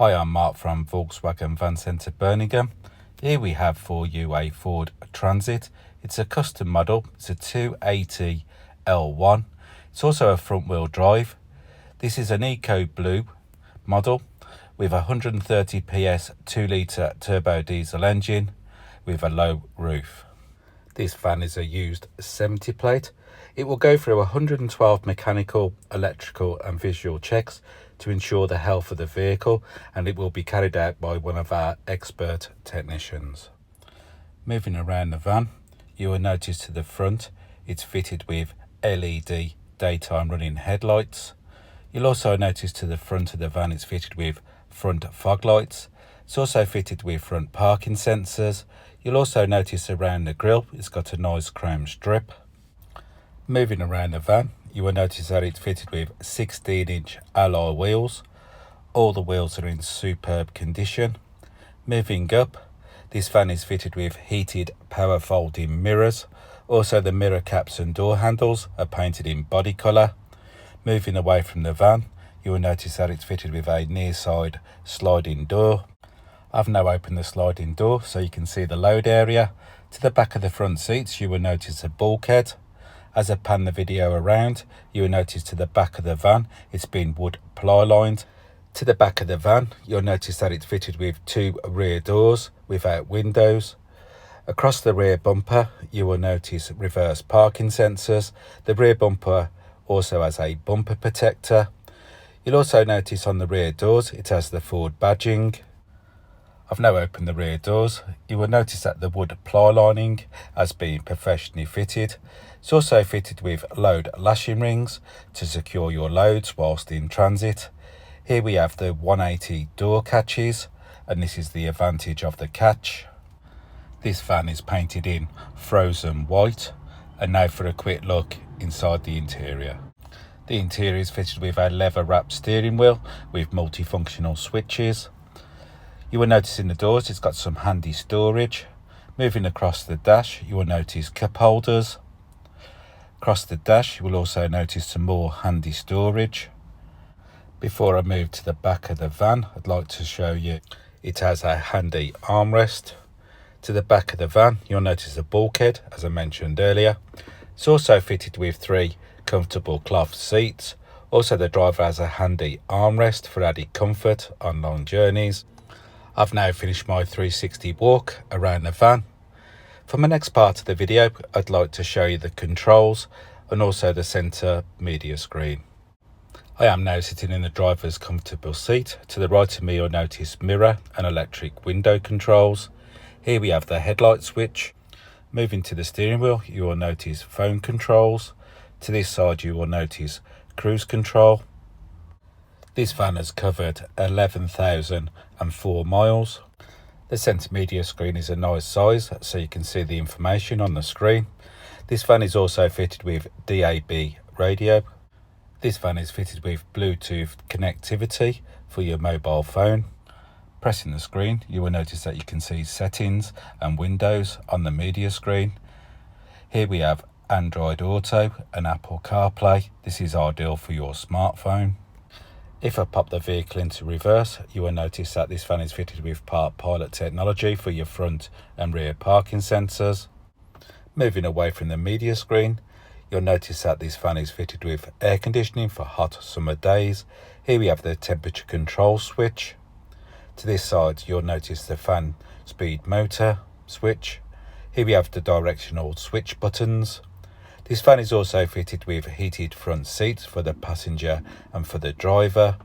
Hi, I'm Mark from Volkswagen Van Centre Birmingham. Here we have for you a Ford Transit. It's a custom model. It's a 280 L1. It's also a front wheel drive. This is an EcoBlue model with a 130 PS 2 litre turbo diesel engine with a low roof. This van is a used 70 plate. It will go through 112 mechanical, electrical and visual checks to ensure the health of the vehicle, and it will be carried out by one of our expert technicians. Moving around the van, you will notice to the front it's fitted with LED daytime running headlights. You'll also notice to the front of the van it's fitted with front fog lights. It's also fitted with front parking sensors. You'll also notice around the grille it's got a nice chrome strip. Moving around the van, you will notice that it's fitted with 16-inch alloy wheels. All the wheels are in superb condition. Moving up, this van is fitted with heated power folding mirrors. Also, the mirror caps and door handles are painted in body colour. Moving away from the van, you will notice that it's fitted with a near side sliding door. I've now opened the sliding door so you can see the load area. To the back of the front seats, you will notice a bulkhead. As I pan the video around, you will notice to the back of the van, it's been wood ply lined. To the back of the van, you'll notice that it's fitted with two rear doors without windows. Across the rear bumper, you will notice reverse parking sensors. The rear bumper also has a bumper protector. You'll also notice on the rear doors, it has the Ford badging. I've now opened the rear doors. You will notice that the wood ply lining has been professionally fitted. It's also fitted with load lashing rings to secure your loads whilst in transit. Here we have the 180 door catches, and this is the advantage of the catch. This van is painted in frozen white. And now for a quick look inside the interior. The interior is fitted with a leather wrapped steering wheel with multifunctional switches. You will notice in the doors it's got some handy storage. Moving across the dash, you will notice cup holders. Across the dash, you will also notice some more handy storage. Before I move to the back of the van, I'd like to show you it has a handy armrest. To the back of the van, you'll notice a bulkhead, as I mentioned earlier. It's also fitted with 3 comfortable cloth seats. Also, the driver has a handy armrest for added comfort on long journeys. I've now finished my 360 walk around the van. For my next part of the video, I'd like to show you the controls and also the centre media screen. I am now sitting in the driver's comfortable seat. To the right of me, you'll notice mirror and electric window controls. Here we have the headlight switch. Moving to the steering wheel, you will notice phone controls. To this side, you will notice cruise control. This van has covered 11,004 miles. The centre media screen is a nice size so you can see the information on the screen. This van is also fitted with DAB radio. This van is fitted with Bluetooth connectivity for your mobile phone. Pressing the screen, you will notice that you can see settings and windows on the media screen. Here we have Android Auto and Apple CarPlay. This is ideal for your smartphone. If I pop the vehicle into reverse, you will notice that this van is fitted with Park Pilot technology for your front and rear parking sensors. Moving away from the media screen, you'll notice that this van is fitted with air conditioning for hot summer days. Here we have the temperature control switch. To this side, you'll notice the fan speed motor switch. Here we have the directional switch buttons. This van is also fitted with heated front seats for the passenger and for the driver.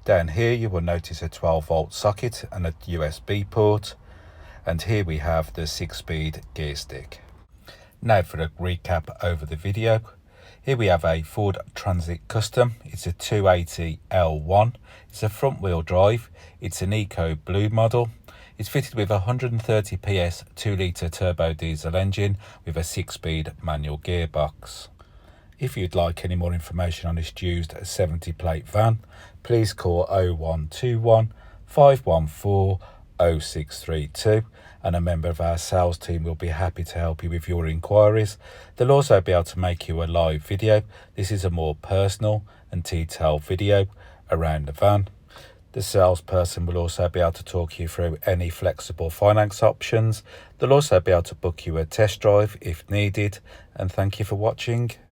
Down here you will notice a 12-volt socket and a USB port. And here we have the 6-speed gear stick. Now for a recap over the video. Here we have a Ford Transit Custom. It's a 280 L1. It's a front wheel drive. It's an EcoBlue model. It's fitted with a 130 PS 2 litre turbo diesel engine with a 6-speed manual gearbox. If you'd like any more information on this used 70 plate van, please call 0121 514 0632 and a member of our sales team will be happy to help you with your inquiries. They'll also be able to make you a live video. This is a more personal and detailed video around the van. The salesperson will also be able to talk you through any flexible finance options. They'll also be able to book you a test drive if needed. And thank you for watching.